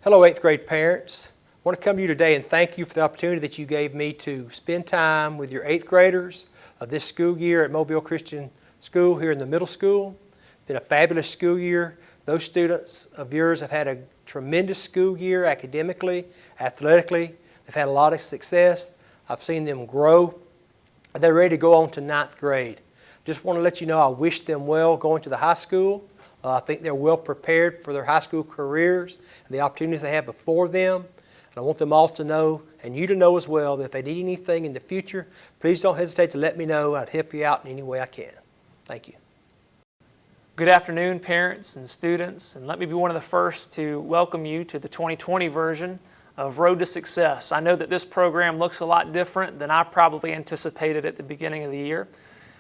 Hello, 8th grade parents. I want to come to you today and thank you for the opportunity that you gave me to spend time with your 8th graders of this school year at Mobile Christian School here in the middle school. It's been a fabulous school year. Those students of yours have had a tremendous school year academically, athletically. They've had a lot of success. I've seen them grow. They're ready to go on to 9th grade. Just want to let you know I wish them well going to the high school. I think they're well prepared for their high school careers and the opportunities they have before them. And I want them all to know, and you to know as well, that if they need anything in the future, please don't hesitate to let me know. I'd help you out in any way I can. Thank you. Good afternoon, parents and students, and let me be one of the first to welcome you to the 2020 version of Road to Success. I know that this program looks a lot different than I probably anticipated at the beginning of the year.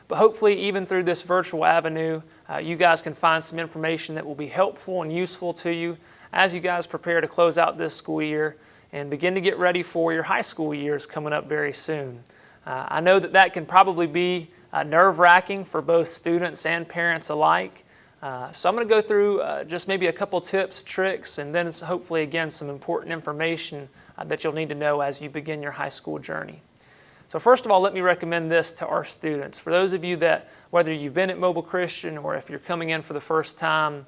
But hopefully, even through this virtual avenue, you guys can find some information that will be helpful and useful to you as you guys prepare to close out this school year and begin to get ready for your high school years coming up very soon. I know that that can probably be nerve-wracking for both students and parents alike. So I'm going to go through just maybe a couple tips, tricks, and then hopefully, again, some important information that you'll need to know as you begin your high school journey. So first of all, let me recommend this to our students. For those of you that, whether you've been at Mobile Christian or if you're coming in for the first time,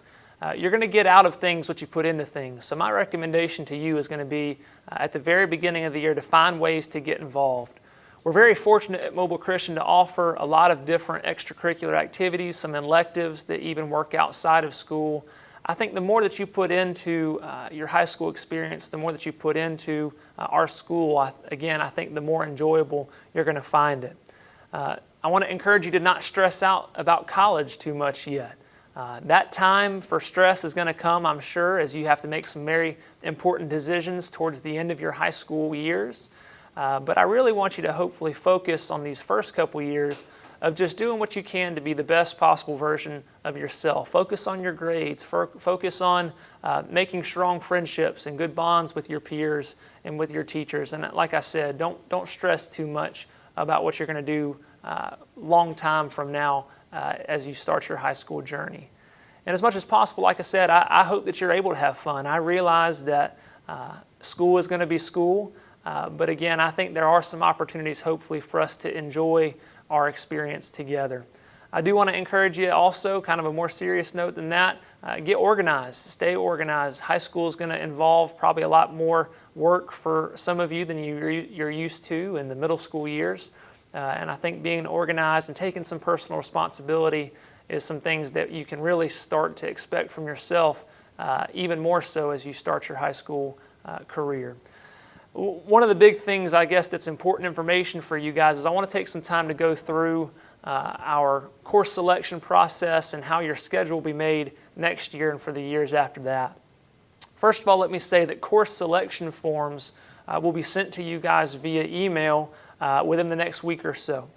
you're going to get out of things what you put into things. So my recommendation to you is going to be at the very beginning of the year to find ways to get involved. We're very fortunate at Mobile Christian to offer a lot of different extracurricular activities, some electives that even work outside of school. I think the more that you put into your high school experience, the more that you put into our school, I think the more enjoyable you're going to find it. I want to encourage you to not stress out about college too much yet. That time for stress is going to come, I'm sure, as you have to make some very important decisions towards the end of your high school years. But I really want you to hopefully focus on these first couple years of just doing what you can to be the best possible version of yourself. Focus on your grades. Focus on making strong friendships and good bonds with your peers and with your teachers. And like I said, don't stress too much about what you're going to do long time from now as you start your high school journey. And as much as possible, like I said, I hope that you're able to have fun. I realize that school is going to be school. But again, I think there are some opportunities, hopefully, for us to enjoy our experience together. I do want to encourage you also, kind of a more serious note than that, get organized, stay organized. High school is going to involve probably a lot more work for some of you than you're used to in the middle school years. And I think being organized and taking some personal responsibility is some things that you can really start to expect from yourself, even more so as you start your high school career. One of the big things, I guess, that's important information for you guys is I want to take some time to go through our course selection process and how your schedule will be made next year and for the years after that. First of all, let me say that course selection forms will be sent to you guys via email within the next week or so.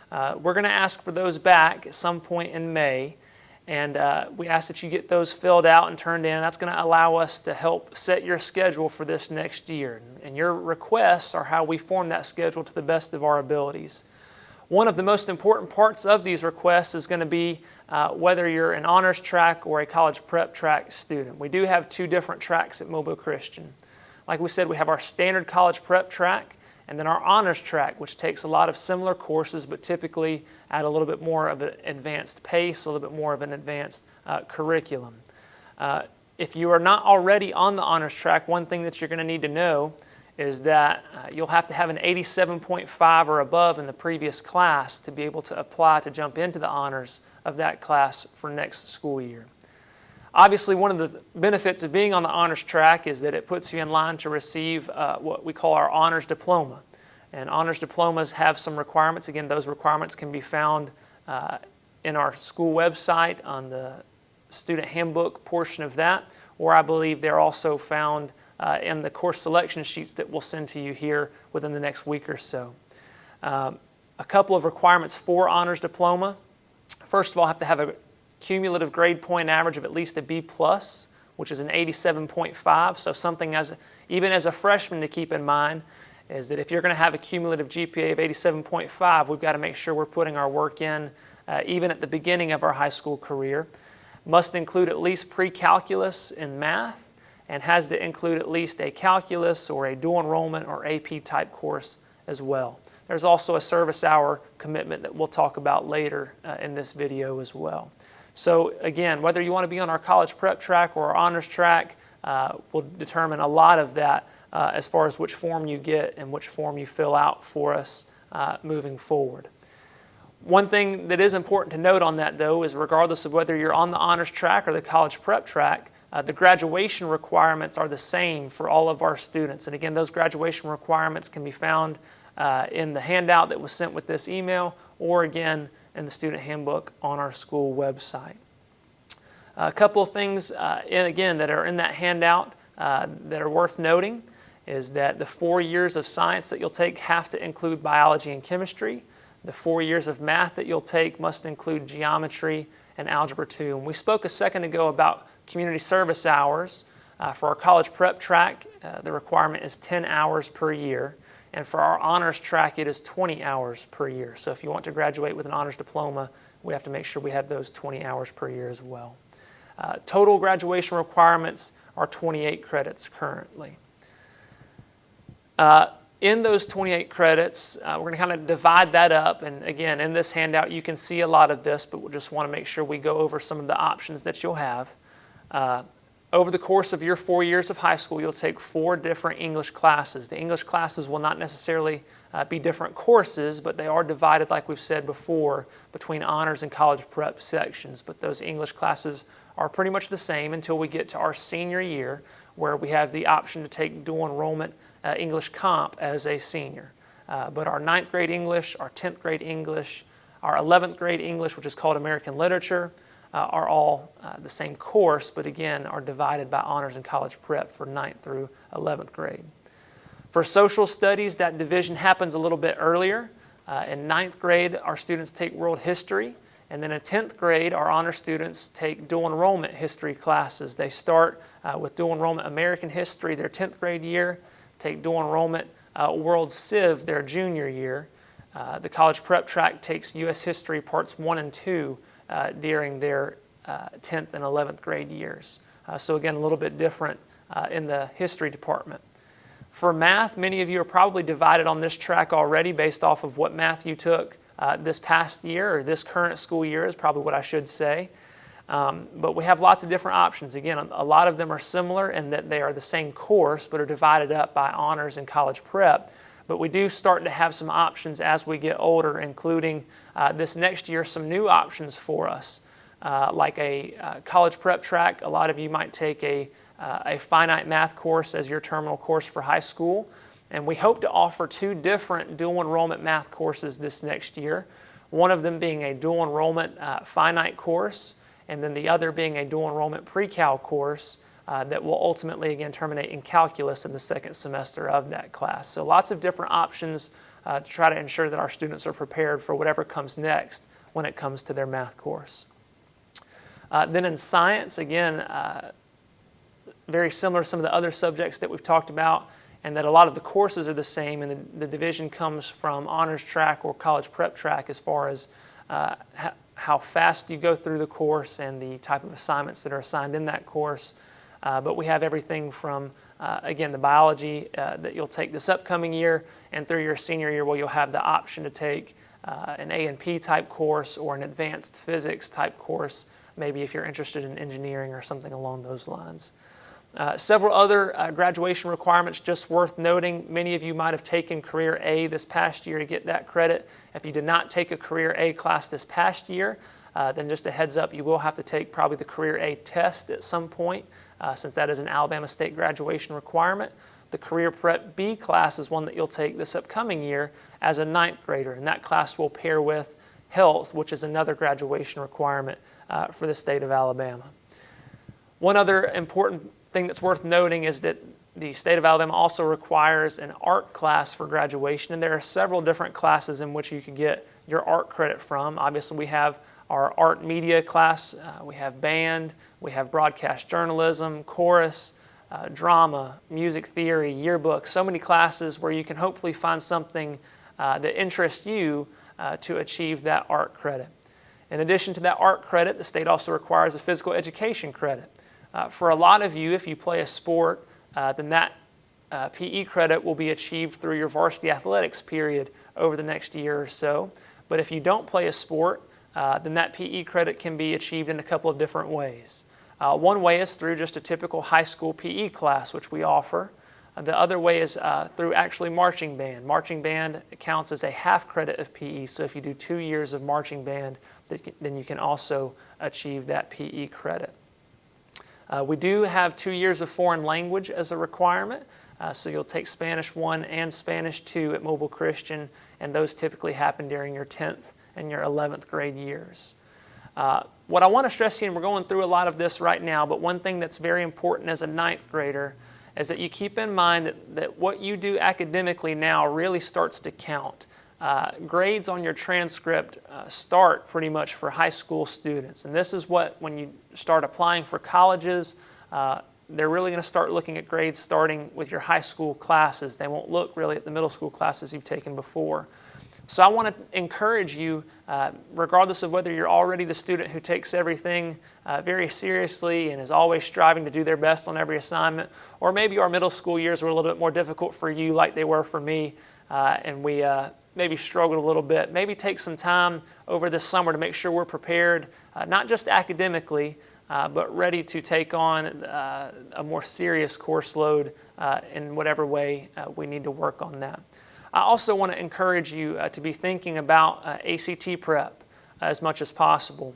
We're going to ask for those back at some point in May. And we ask that you get those filled out and turned in. That's going to allow us to help set your schedule for this next year. And your requests are how we form that schedule to the best of our abilities. One of the most important parts of these requests is going to be whether you're an honors track or a college prep track student. We do have two different tracks at Mobile Christian. Like we said, we have our standard college prep track, and then our honors track, which takes a lot of similar courses, but typically at a little bit more of an advanced pace, a little bit more of an advanced curriculum. If you are not already on the honors track, one thing that you're going to need to know is that you'll have to have an 87.5 or above in the previous class to be able to apply to jump into the honors of that class for next school year. Obviously, one of the benefits of being on the honors track is that it puts you in line to receive what we call our honors diploma. And honors diplomas have some requirements. Again, those requirements can be found in our school website on the student handbook portion of that, or I believe they're also found in the course selection sheets that we'll send to you here within the next week or so. A couple of requirements for honors diploma. First of all, have to have a cumulative grade point average of at least a B+, which is an 87.5. So something even as a freshman to keep in mind is that if you're going to have a cumulative GPA of 87.5, we've got to make sure we're putting our work in even at the beginning of our high school career. Must include at least pre-calculus in math and has to include at least a calculus or a dual enrollment or AP type course as well. There's also a service hour commitment that we'll talk about later in this video as well. So again, whether you want to be on our college prep track or our honors track will determine a lot of that as far as which form you get and which form you fill out for us moving forward. One thing that is important to note on that, though, is regardless of whether you're on the honors track or the college prep track, the graduation requirements are the same for all of our students. And again, those graduation requirements can be found in the handout that was sent with this email, or again, in the student handbook on our school website. A couple of things, again, that are in that handout that are worth noting is that the 4 years of science that you'll take have to include biology and chemistry. The 4 years of math that you'll take must include geometry and algebra 2. And we spoke a second ago about community service hours. For our college prep track, the requirement is 10 hours per year. And for our honors track, it is 20 hours per year. So if you want to graduate with an honors diploma, we have to make sure we have those 20 hours per year as well. Total graduation requirements are 28 credits currently. In those 28 credits, we're going to kind of divide that up. And again, in this handout, you can see a lot of this, but we just want to make sure we go over some of the options that you'll have. Over the course of your 4 years of high school, you'll take 4 different English classes. The English classes will not necessarily be different courses, but they are divided, like we've said before, between honors and college prep sections. But those English classes are pretty much the same until we get to our senior year, where we have the option to take dual enrollment English Comp as a senior. But our 9th grade English, our 10th grade English, our 11th grade English, which is called American Literature, are all the same course, but again are divided by honors and college prep for 9th through 11th grade. For social studies, that division happens a little bit earlier. In 9th grade, our students take world history, and then in 10th grade, our honor students take dual enrollment history classes. They start with dual enrollment American history their 10th grade year, take dual enrollment World Civ their junior year. The college prep track takes U.S. history parts 1 and 2 during their 10th and 11th grade years. So again, a little bit different in the history department. For math, many of you are probably divided on this track already based off of what math you took this past year, or this current school year is probably what I should say. But we have lots of different options. Again, a lot of them are similar in that they are the same course but are divided up by honors and college prep. But we do start to have some options as we get older, including this next year some new options for us, like a college prep track. A lot of you might take a finite math course as your terminal course for high school. And we hope to offer 2 different dual enrollment math courses this next year, one of them being a dual enrollment finite course, and then the other being a dual enrollment pre-cal course that will ultimately, again, terminate in calculus in the 2nd semester of that class. So lots of different options to try to ensure that our students are prepared for whatever comes next when it comes to their math course. Then in science, again, very similar to some of the other subjects that we've talked about, and that a lot of the courses are the same, and the division comes from honors track or college prep track as far as how fast you go through the course and the type of assignments that are assigned in that course. But we have everything from, again, the biology that you'll take this upcoming year, and through your senior year where you'll have the option to take an A&P type course or an advanced physics type course, maybe if you're interested in engineering or something along those lines. Several other graduation requirements just worth noting. Many of you might have taken Career A this past year to get that credit. If you did not take a Career A class this past year, then just a heads up, you will have to take probably the Career A test at some point, since that is an Alabama State graduation requirement. The Career Prep B class is one that you'll take this upcoming year as a 9th grader, and that class will pair with health, which is another graduation requirement for the state of Alabama. One other important thing that's worth noting is that the state of Alabama also requires an art class for graduation, and there are several different classes in which you can get your art credit from. Obviously, we have our art media class, we have band, we have broadcast journalism, chorus, drama, music theory, yearbook, so many classes where you can hopefully find something that interests you to achieve that art credit. In addition to that art credit, the state also requires a physical education credit. For a lot of you, if you play a sport, then that PE credit will be achieved through your varsity athletics period over the next year or so. But if you don't play a sport, then that PE credit can be achieved in a couple of different ways. One way is through just a typical high school PE class, which we offer. The other way is through actually marching band. Marching band counts as a half credit of PE, so if you do 2 years of marching band, then you can also achieve that PE credit. We do have 2 years of foreign language as a requirement, so you'll take Spanish 1 and Spanish 2 at Mobile Christian, and those typically happen during your 10th and your 11th grade years. What I want to stress to you, and we're going through a lot of this right now, but one thing that's very important as a 9th grader is that you keep in mind that what you do academically now really starts to count. Grades on your transcript start pretty much for high school students, and this is what, when you start applying for colleges, they're really going to start looking at grades starting with your high school classes. They won't look really at the middle school classes you've taken before. So I want to encourage you, regardless of whether you're already the student who takes everything very seriously and is always striving to do their best on every assignment, or maybe our middle school years were a little bit more difficult for you like they were for me, and we maybe struggled a little bit. Maybe take some time over this summer to make sure we're prepared, not just academically, but ready to take on a more serious course load in whatever way we need to work on that. I also want to encourage you to be thinking about ACT prep as much as possible.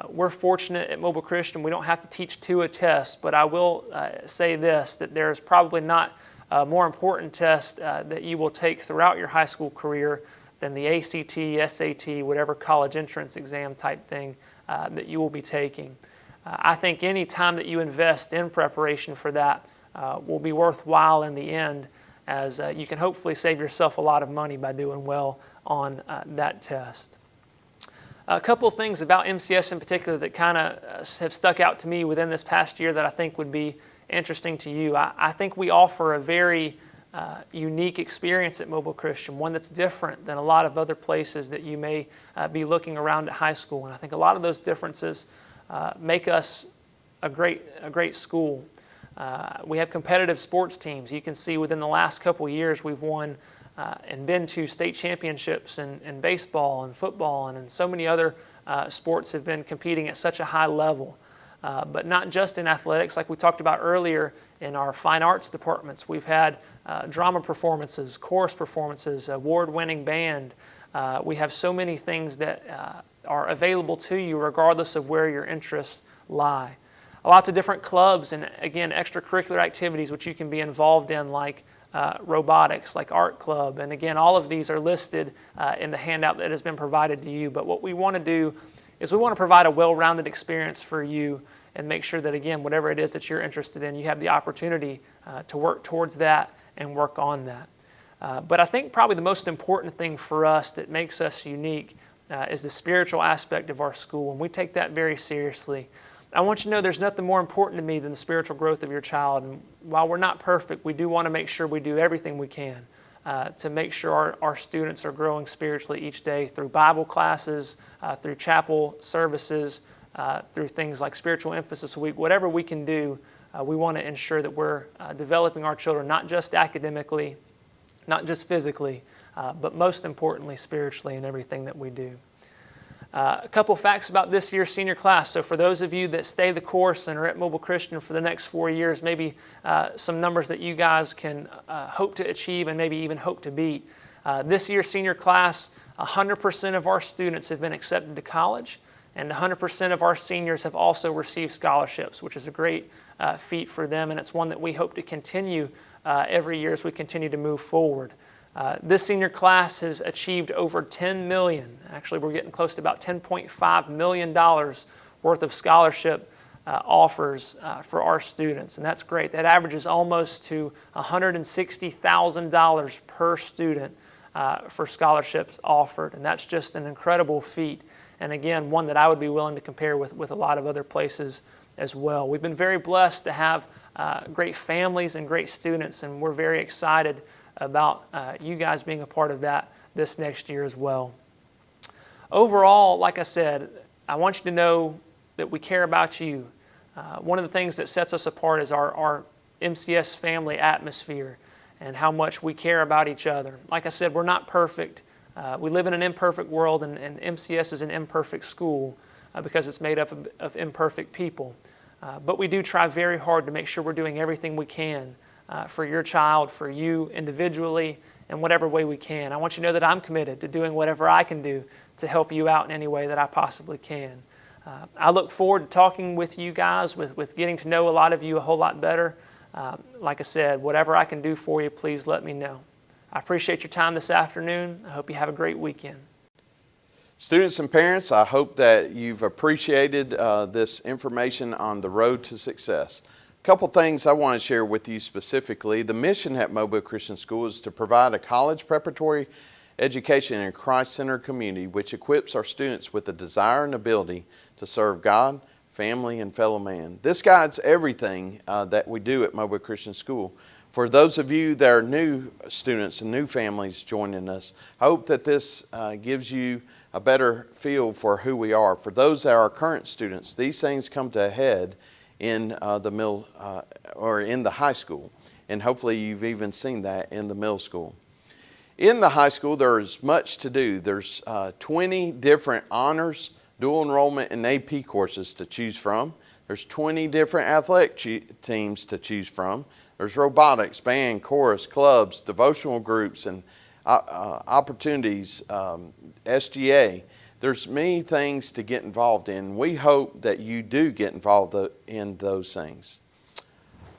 We're fortunate at Mobile Christian, we don't have to teach to a test, but I will say this, that there's probably not a more important test that you will take throughout your high school career than the ACT, SAT, whatever college entrance exam type thing that you will be taking. I think any time that you invest in preparation for that will be worthwhile in the end, as you can hopefully save yourself a lot of money by doing well on that test. A couple of things about MCS in particular that kind of have stuck out to me within this past year that I think would be interesting to you. I think we offer a very unique experience at Mobile Christian, one that's different than a lot of other places that you may be looking around at high school. And I think a lot of those differences make us a great school. We have competitive sports teams. You can see within the last couple of years we've won and been to state championships in baseball and football, and in so many other sports have been competing at such a high level. But not just in athletics, like we talked about earlier in our fine arts departments. We've had drama performances, chorus performances, award-winning band. We have so many things that are available to you regardless of where your interests lie. Lots of different clubs and, again, extracurricular activities which you can be involved in, like robotics, like art club. And again, all of these are listed in the handout that has been provided to you. But what we want to do is we want to provide a well-rounded experience for you and make sure that, again, whatever it is that you're interested in, you have the opportunity to work towards that and work on that. But I think probably the most important thing for us that makes us unique is the spiritual aspect of our school, and we take that very seriously. I want you to know there's nothing more important to me than the spiritual growth of your child. And while we're not perfect, we do want to make sure we do everything we can to make sure our students are growing spiritually each day through Bible classes, through chapel services, through things like Spiritual Emphasis Week. Whatever we can do, we want to ensure that we're developing our children not just academically, not just physically, but most importantly spiritually in everything that we do. A couple facts about this year's senior class. So for those of you that stay the course and are at Mobile Christian for the next 4 years, maybe some numbers that you guys can hope to achieve and maybe even hope to beat. This year's senior class, 100% of our students have been accepted to college, and 100% of our seniors have also received scholarships, which is a great feat for them, and it's one that we hope to continue every year as we continue to move forward. This senior class has achieved over $10 million. Actually, we're getting close to about $10.5 million worth of scholarship offers for our students, and that's great. That averages almost to $160,000 per student for scholarships offered, and that's just an incredible feat, and again, one that I would be willing to compare with a lot of other places as well. We've been very blessed to have great families and great students, and we're very excited about you guys being a part of that this next year as well. Overall, like I said, I want you to know that we care about you. One of the things that sets us apart is our MCS family atmosphere and how much we care about each other. Like I said, we're not perfect. We live in an imperfect world, and MCS is an imperfect school because it's made up of imperfect people. But we do try very hard to make sure we're doing everything we can for your child, for you individually, in whatever way we can. I want you to know that I'm committed to doing whatever I can do to help you out in any way that I possibly can. I look forward to talking with you guys, with getting to know a lot of you a whole lot better. Like I said, whatever I can do for you, please let me know. I appreciate your time this afternoon. I hope you have a great weekend. Students and parents, I hope that you've appreciated this information on the road to success. A couple things I want to share with you specifically. The mission at Mobile Christian School is to provide a college preparatory education in a Christ-centered community which equips our students with the desire and ability to serve God, family, and fellow man. This guides everything that we do at Mobile Christian School. For those of you that are new students and new families joining us, I hope that this gives you a better feel for who we are. For those that are current students, these things come to a head in the middle or in the high school, and hopefully you've even seen that in the middle school. In the high school, there's much to do. There's 20 different honors, dual enrollment, and AP courses to choose from. There's 20 different athletic teams to choose from. There's robotics, band, chorus, clubs, devotional groups, and opportunities, SGA. There's many things to get involved in. We hope that you do get involved in those things.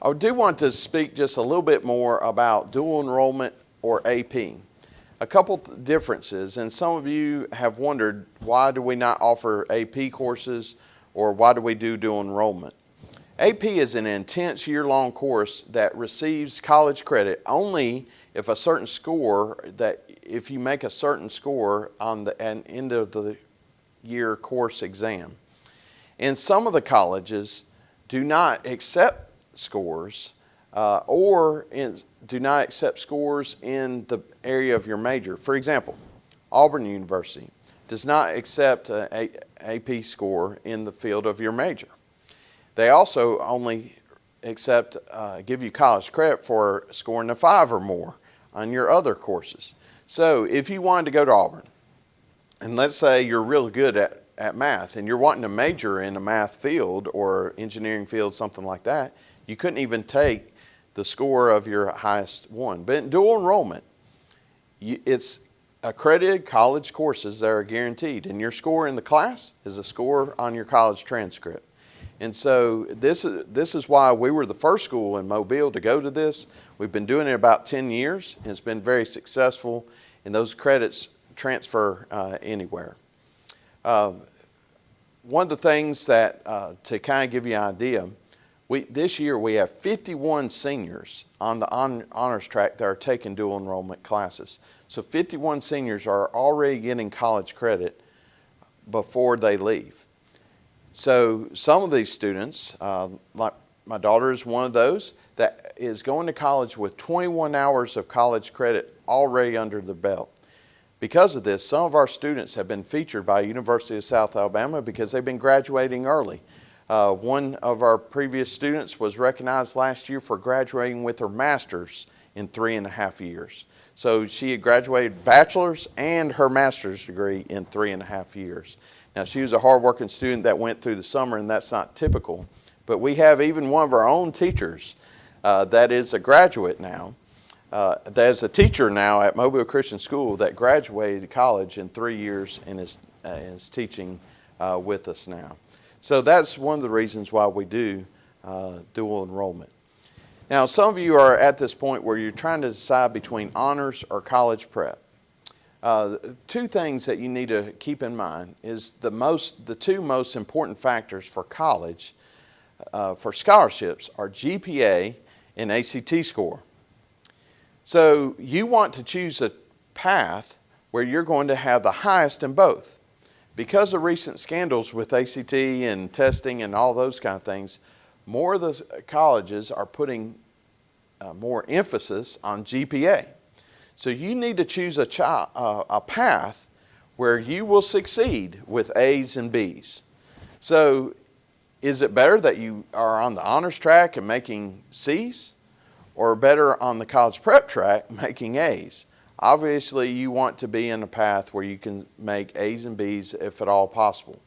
I do want to speak just a little bit more about dual enrollment or AP. A couple differences, and some of you have wondered, why do we not offer AP courses, or why do we do dual enrollment? AP is an intense year-long course that receives college credit only if if you make a certain score on the end of the year course exam. And some of the colleges do not accept scores do not accept scores in the area of your major. For example, Auburn University does not accept an AP score in the field of your major. They also only give you college credit for scoring a 5 or more on your other courses. So if you wanted to go to Auburn, and let's say you're really good at math, and you're wanting to major in a math field or engineering field, something like that, you couldn't even take the score of your highest one. But in dual enrollment, it's accredited college courses that are guaranteed, and your score in the class is a score on your college transcript. And so this is why we were the first school in Mobile to go to this. We've been doing it about 10 years, and it's been very successful, and those credits transfer anywhere. One of the things that, to kind of give you an idea, this year we have 51 seniors on the honors track that are taking dual enrollment classes. So 51 seniors are already getting college credit before they leave. So some of these students, like my daughter is one of those, that is going to college with 21 hours of college credit already under the belt. Because of this, some of our students have been featured by University of South Alabama because they've been graduating early. One of our previous students was recognized last year for graduating with her master's in 3.5 years. So she had graduated bachelor's and her master's degree in 3.5 years. Now, she was a hardworking student that went through the summer, and that's not typical. But we have even one of our own teachers that is a graduate now, that is a teacher now at Mobile Christian School that graduated college in 3 years and is teaching with us now. So that's one of the reasons why we do dual enrollment. Now, some of you are at this point where you're trying to decide between honors or college prep. Two things that you need to keep in mind is the two most important factors for college, for scholarships, are GPA and ACT score. So you want to choose a path where you're going to have the highest in both. Because of recent scandals with ACT and testing and all those kind of things, more of the colleges are putting more emphasis on GPA. So you need to choose a path where you will succeed with A's and B's. So Is it better that you are on the honors track and making C's, or better on the college prep track making A's? Obviously, you want to be in a path where you can make A's and B's if at all possible.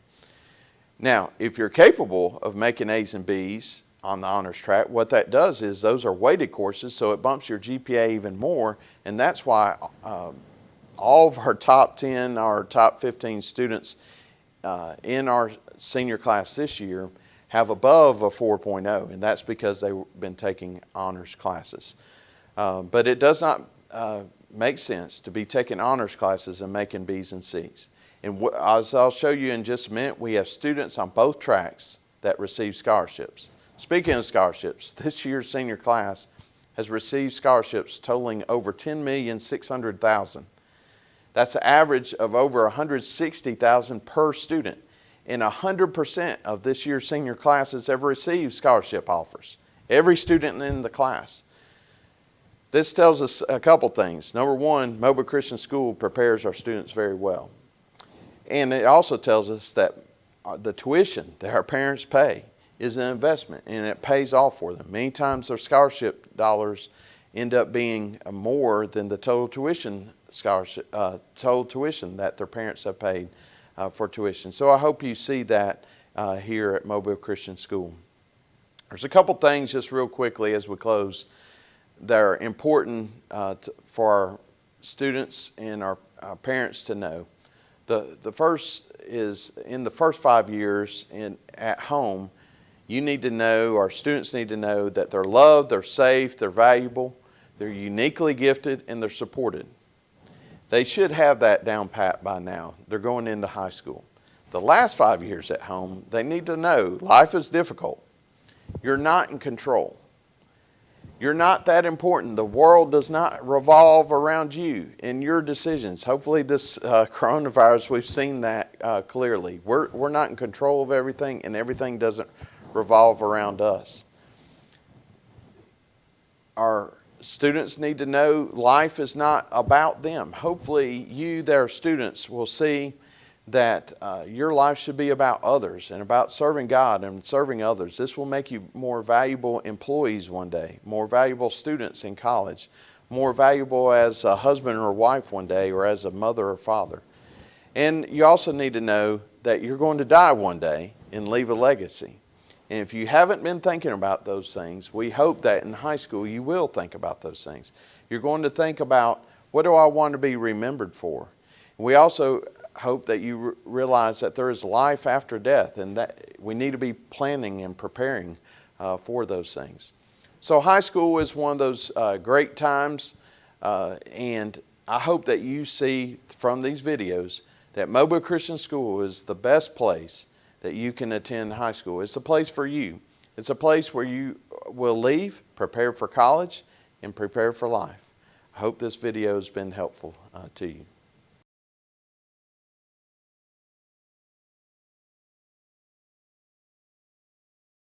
Now, if you're capable of making A's and B's on the honors track, what that does is those are weighted courses, so it bumps your GPA even more, and that's why all of our top 10, our top 15 students in our senior class this year have above a 4.0, and that's because they've been taking honors classes. But it does not make sense to be taking honors classes and making B's and C's. And as I'll show you in just a minute, we have students on both tracks that receive scholarships. Speaking of scholarships, this year's senior class has received scholarships totaling over $10,600,000. That's an average of over $160,000 per student. And 100% of this year's senior classes have received scholarship offers. Every student in the class. This tells us a couple things. Number one, Mobile Christian School prepares our students very well. And it also tells us that the tuition that our parents pay is an investment, and it pays off for them. Many times their scholarship dollars end up being more than the total tuition that their parents have paid for tuition. So I hope you see that here at Mobile Christian School. There's a couple things just real quickly as we close that are important for our students and our parents to know. The first is in the first 5 years at home, you need to know, our students need to know that they're loved, they're safe, they're valuable, they're uniquely gifted, and they're supported. They should have that down pat by now. They're going into high school. The last 5 years at home, they need to know life is difficult. You're not in control. You're not that important. The world does not revolve around you and your decisions. Hopefully this coronavirus, we've seen that clearly. We're not in control of everything, and everything doesn't revolve around us. Our students need to know life is not about them. Hopefully you, their students, will see that your life should be about others and about serving God and serving others. This will make you more valuable employees one day, more valuable students in college, more valuable as a husband or wife one day, or as a mother or father. And you also need to know that you're going to die one day and leave a legacy. And if you haven't been thinking about those things, we hope that in high school you will think about those things. You're going to think about, what do I want to be remembered for? And we also hope that you realize that there is life after death, and that we need to be planning and preparing for those things. So high school is one of those great times, and I hope that you see from these videos that Mobile Christian School is the best place that you can attend high school. It's a place for you. It's a place where you will leave, prepare for college, and prepare for life. I hope this video has been helpful to you.